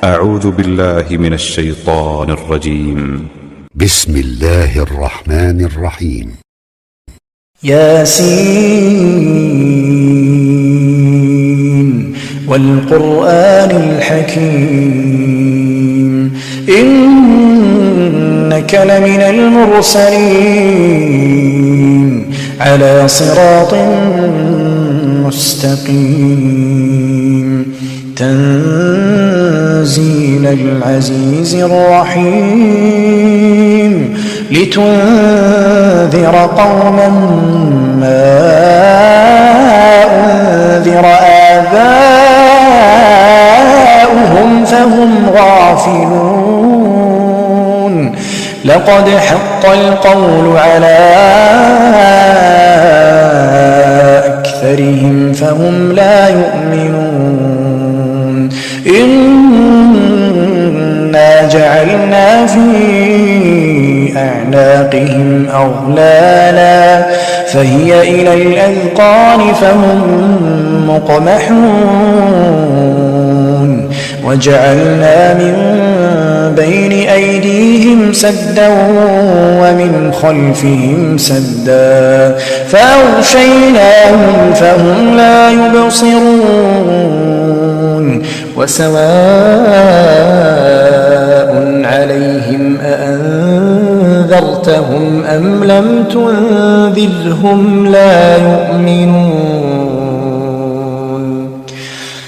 أعوذ بالله من الشيطان الرجيم. بسم الله الرحمن الرحيم. ياسين والقرآن الحكيم إنك لمن المرسلين على صراط مستقيم تنزيل العزيز الرحيم لتنذر قوما ما أنذر آباؤهم فهم غافلون لقد حق القول على أكثرهم فهم لا يؤمنون إنا جعلنا في أعناقهم أغلالا فهي إلى الأذقان فهم مقمحون وجعلنا من بين أيديهم سدا ومن خلفهم سدا فأغشيناهم فهم لا يبصرون وسواء عليهم أأنذرتهم أم لم تنذرهم لا يؤمنون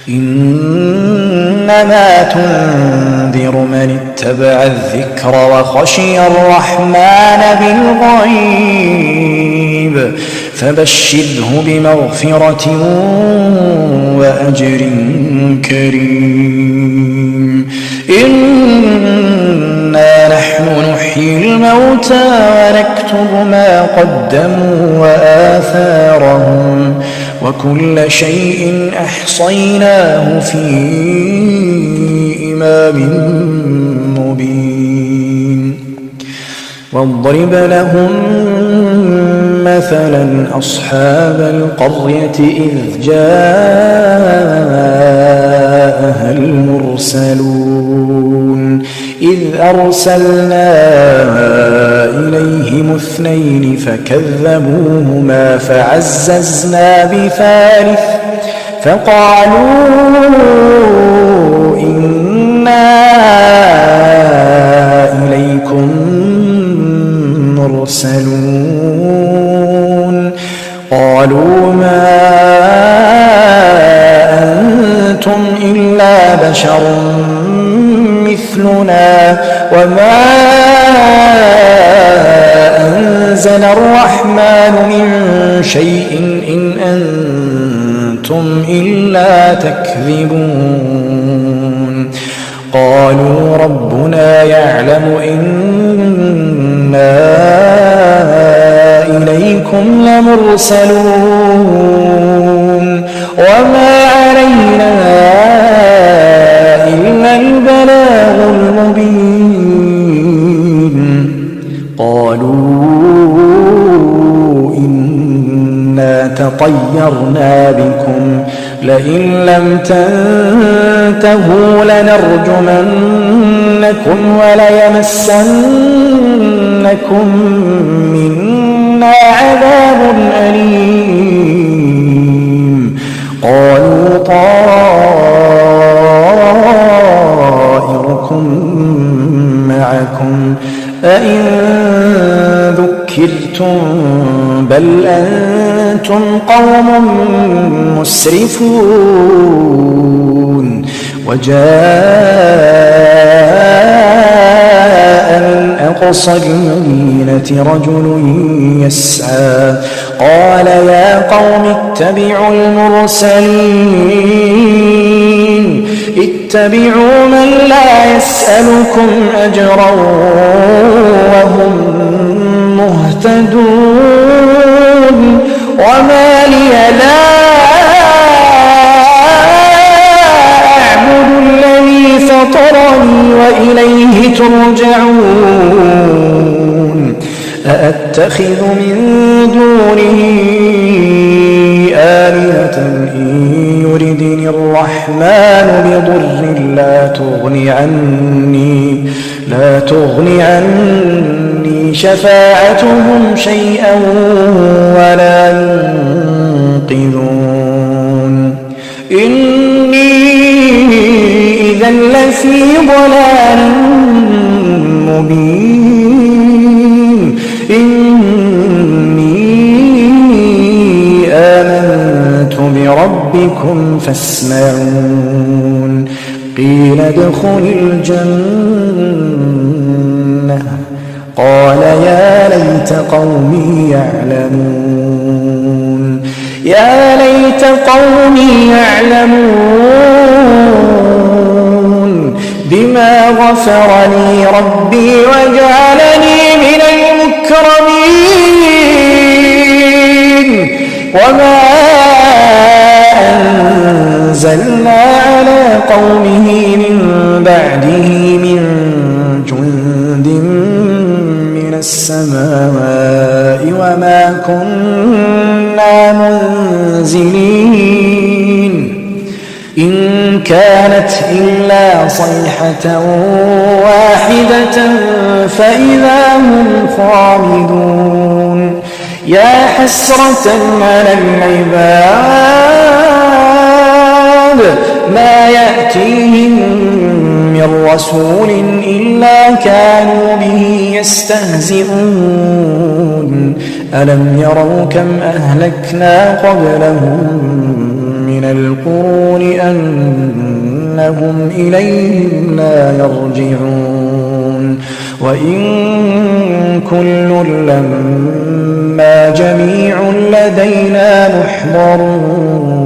إنما تنذر من اتبع الذكر وخشي الرحمن بالغيب فبشره بمغفرة وأجر كريم إنا نحن نحيي الموتى ونكتب ما قدموا وآثارهم وكل شيء أحصيناه في إمام مبين واضرب لهم مثلا أصحاب القرية إذ جاءها المرسلون إذ أرسلنا إليهم اثنين فكذبوهما فعززنا بثالث فقالوا إنا إليكم مرسلون قالوا ما أنتم إلا بشر مثلنا وما أنزل الرحمن من شيء إن أنتم إلا تكذبون قالوا ربنا يعلم إنا إليكم لمرسلون وما علينا إلا البلاغ المبين قالوا إنا تطيرنا بكم لئن لم تنتهوا لنرجمنكم وليمسنكم منا عذاب أليم قالوا طائركم معكم أئن ذكرتم بل أنتم قوم مسرفون وجاء من أقصى المدينة رجل يسعى قال يا قوم اتبعوا المرسلين اتبعوا من لا يسألكم أجرا وهم مهتدون وما لي لا أعبد الذي فطرني وإليه ترجعون أأتخذ من دونه آلهة إن يردني الرحمن بضر لا تغني عني شفاعتهم شيئا ولا ينقذون إني إذا لفي ضلال مبين إني آمنت بربكم فاسمعون قيل ادخل الجنة قال يا ليت قومي يعلمون بما غفر لي ربي وجعلني من المكرمين وما أنزلنا على قومه من بعده من جند من السماء وما كنا منزلين إن كانت إلا صيحة واحدة فإذا هم خامدون يا حسرة على العباد ما يأتيهم من رسول إلا كانوا به يستهزئون ألم يروا كم أهلكنا قبلهم من القرون أنهم إليهم لا يرجعون وإن كل لما جميع لدينا محضرون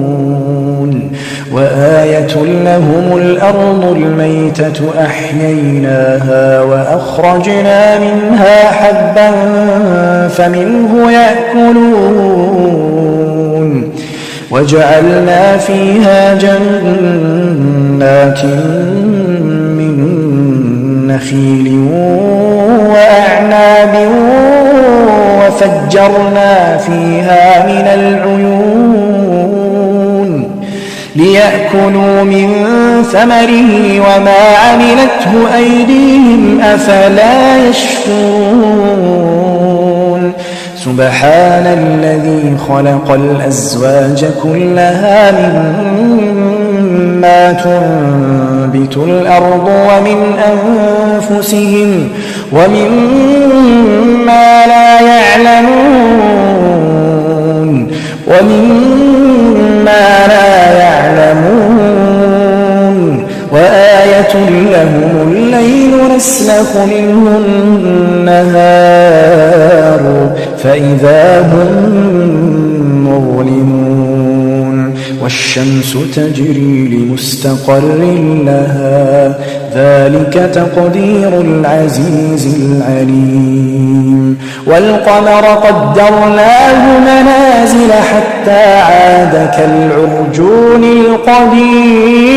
وآية لهم الأرض الميتة أحييناها وأخرجنا منها حبا فمنه يأكلون وجعلنا فيها جنات من نخيل وأعناب وفجرنا فيها من العيون ليأكلوا من ثمره وما عملته أيديهم أفلا يشكرون سبحان الذي خلق الأزواج كلها مما تنبت الأرض ومن أنفسهم ومما لا يعلمون وآية لهم الليل نسلخ منه النهار فإذا هم مظلمون والشمس تجري لمستقر لها ذلك تقدير العزيز العليم والقمر قدرناه منازل حتى عاد كالعرجون القديم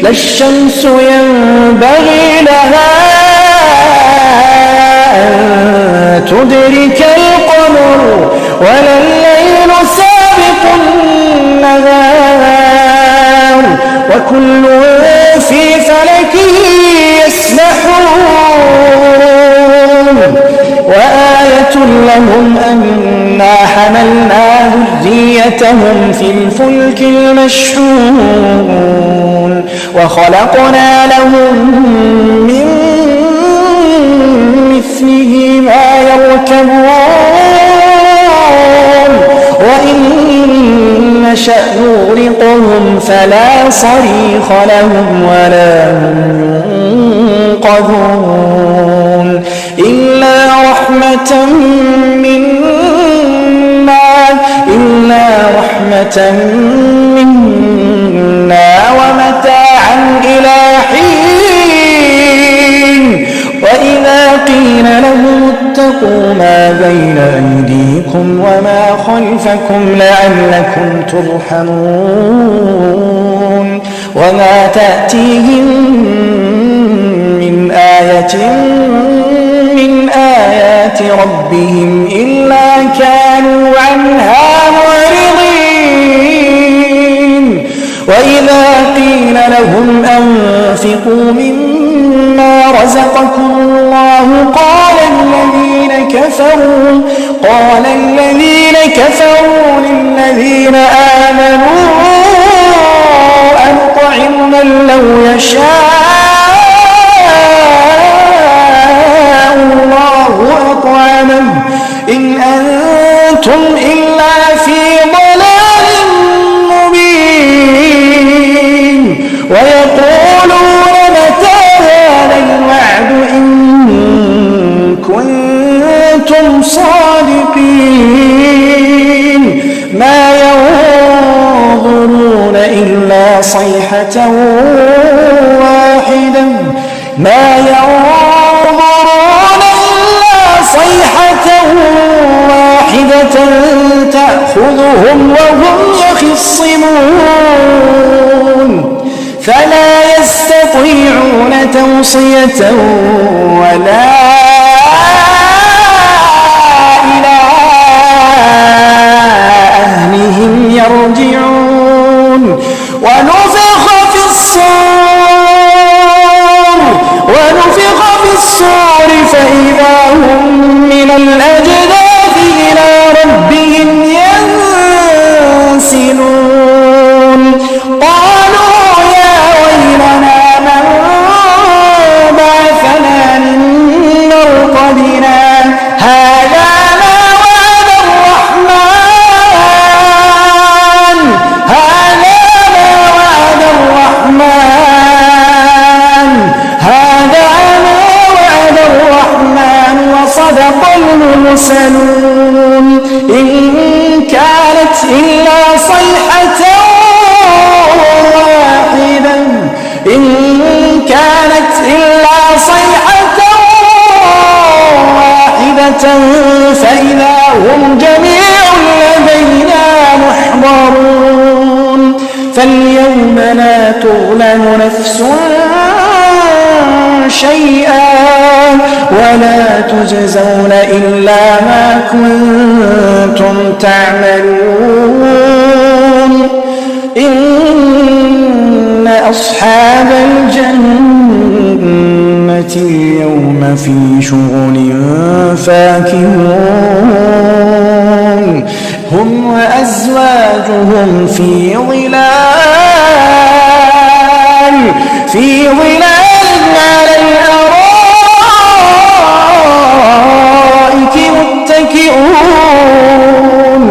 لا الشمس ينبغي لها أن تدرك القمر ولا الليل سابق النهار وكل في فلك يسبحون وآية لهم أنا حملنا ذريتهم في الفلك المشحون وخلقنا لهم من مثله ما يركبون وإن نشأ نغرقهم فلا صريخ لهم ولا هم ينقذون إلا رحمة منا ومتاعا إلى حين وإذا قيل لهم اتقوا ما بين أيديكم وما خلفكم لعلكم ترحمون وما تأتيهم من آية من آيات ربهم إلا كانوا عنها معرضين لهم أنفقوا مما رزقكم الله قال الذين كفروا للذين آمنوا أنطعم من لو يشاء الله أطعمه إن أنتم إلا في ضلال مبين ويقولون متى هذا الوعد إن كنتم صادقين ما ينظرون إلا صيحة واحدة تأخذهم وهم يخصمون فلا يستطيعون توصية ولا إلى أهلهم يرجعون ونفخ في الصور فإذا هم من الأجداث إلى ربهم ينسلون قالوا يا ويلنا من بعثنا من مرقدنا هذا ما وعد الرحمن وصدق المرسلون إن كانت إلا صيحة واحدة فإذا هم جميع لدينا محضرون فاليوم لا تظلم نفس شيئا ولا تجزون إلا ما كنتم تعملون إن أصحاب الجنة اليوم في شغل فاكهون هم وأزواجهم في ظلال على الأرائك متكئون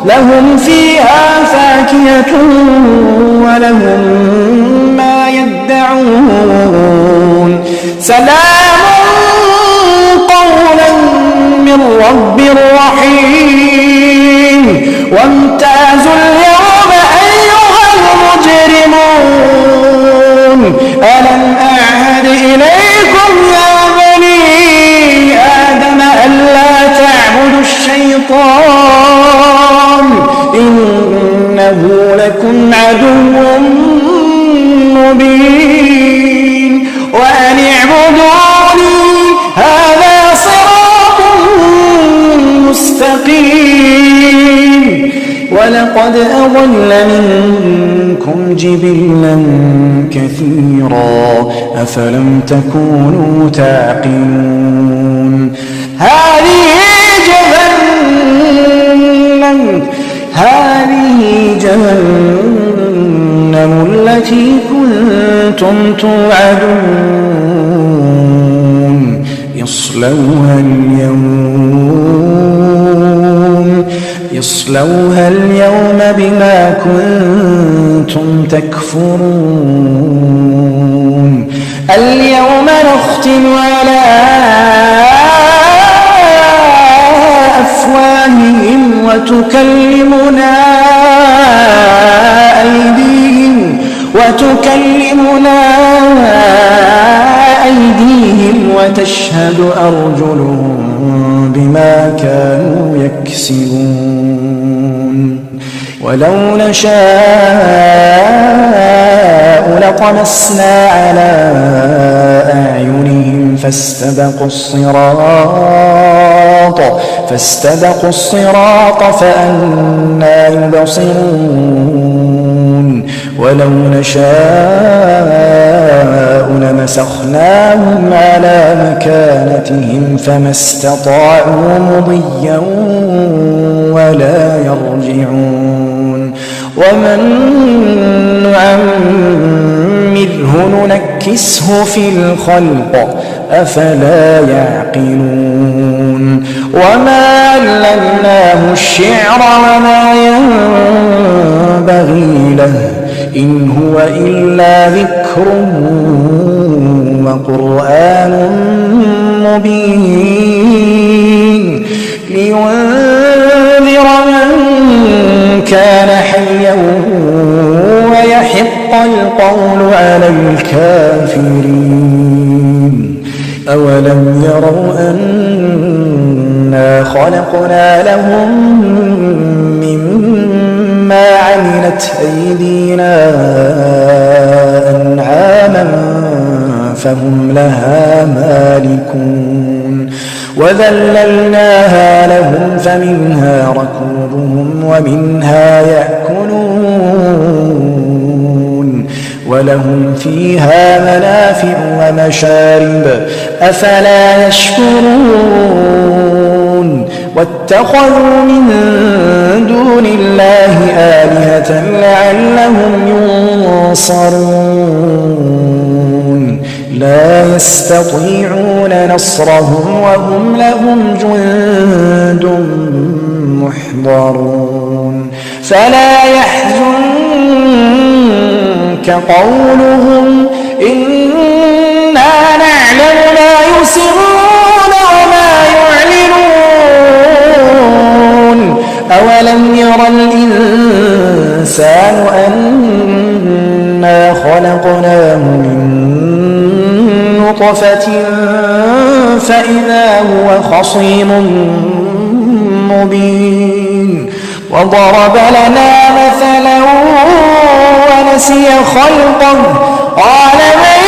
لهم فيها فاكهة ولهم ما يدعون سلام قولا من رب رحيم وامتازوا اليوم أيها المجرمون ألم أعهد إليكم يا بني آدم ألا تعبدوا الشيطان إنه لكم عدو مبين وأن اعبدوني هذا صراط مستقيم ولقد أضل منكم جبلا كثيرا أفلم تكونوا تعقلون هذه جهنم التي كنتم توعدون يصلوها اليوم بما كنتم تكفرون اليوم نختم على أفواههم وتكلمنا أيديهم وتشهد أرجلهم بما كانوا يكسبون ولو نشاء لطمسنا على أعينهم فاستبقوا الصراط فأنى يبصرون ولو نشاء لمسخناهم على مكانتهم فما استطاعوا مضيا ولا يرجعون ومن نعمره ننكسه في الخلق أفلا يعقلون وما علمناه الشعر وما ينبغي له إن هو إلا ذكر وقرآن مبين لينذر من كان حيا ويحق القول على الكافرين أولم يروا أنا خلقنا لهم مما عملت أيدينا أنعاما فهم لها مالكون وذللناها لهم فمنها ركوبهم ومنها يأكلون ولهم فيها منافع ومشارب أفلا يشكرون واتخذوا من دون الله آلهة لعلهم ينصرون لا يستطيعون نصرهم وهم لهم جند محضرون فلا يحزنك قولهم إنا نعلم ما يسرون وما يعلنون أولم ير الإنسان أنا خلقناه من نطفة فإذا هو خصيم مبين وضرب لنا مثلا ونسي خلقه قال من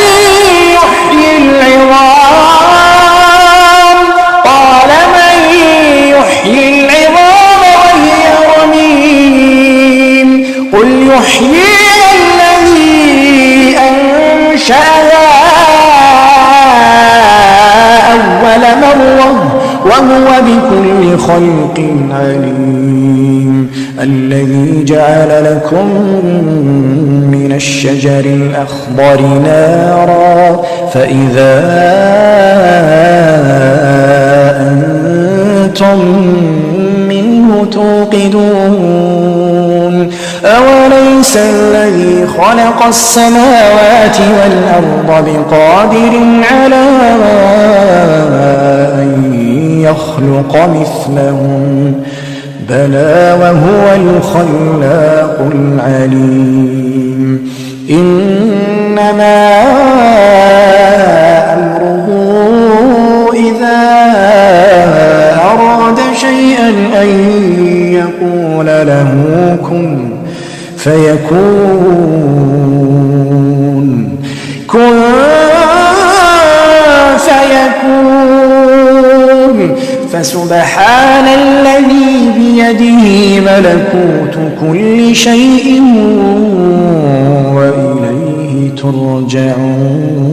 يحيي العظام قال من يحيي العظام وهي رميم قل يحييها الذي أنشأها أول مرة وهو بكل خلق عليم الذي جعل لكم من الشجر الأخضر نارا فإذا أنتم منه توقدون أوليس الذي خلق السماوات والأرض بقادر على أن يخلق مثلهم بلى وهو الخلاق العليم إنما أمره إذا أراد شيئا أن يقول له كن فيكون كن فيكون فسبحان الذي بيده ملكوت كل شيء وإليه ترجعون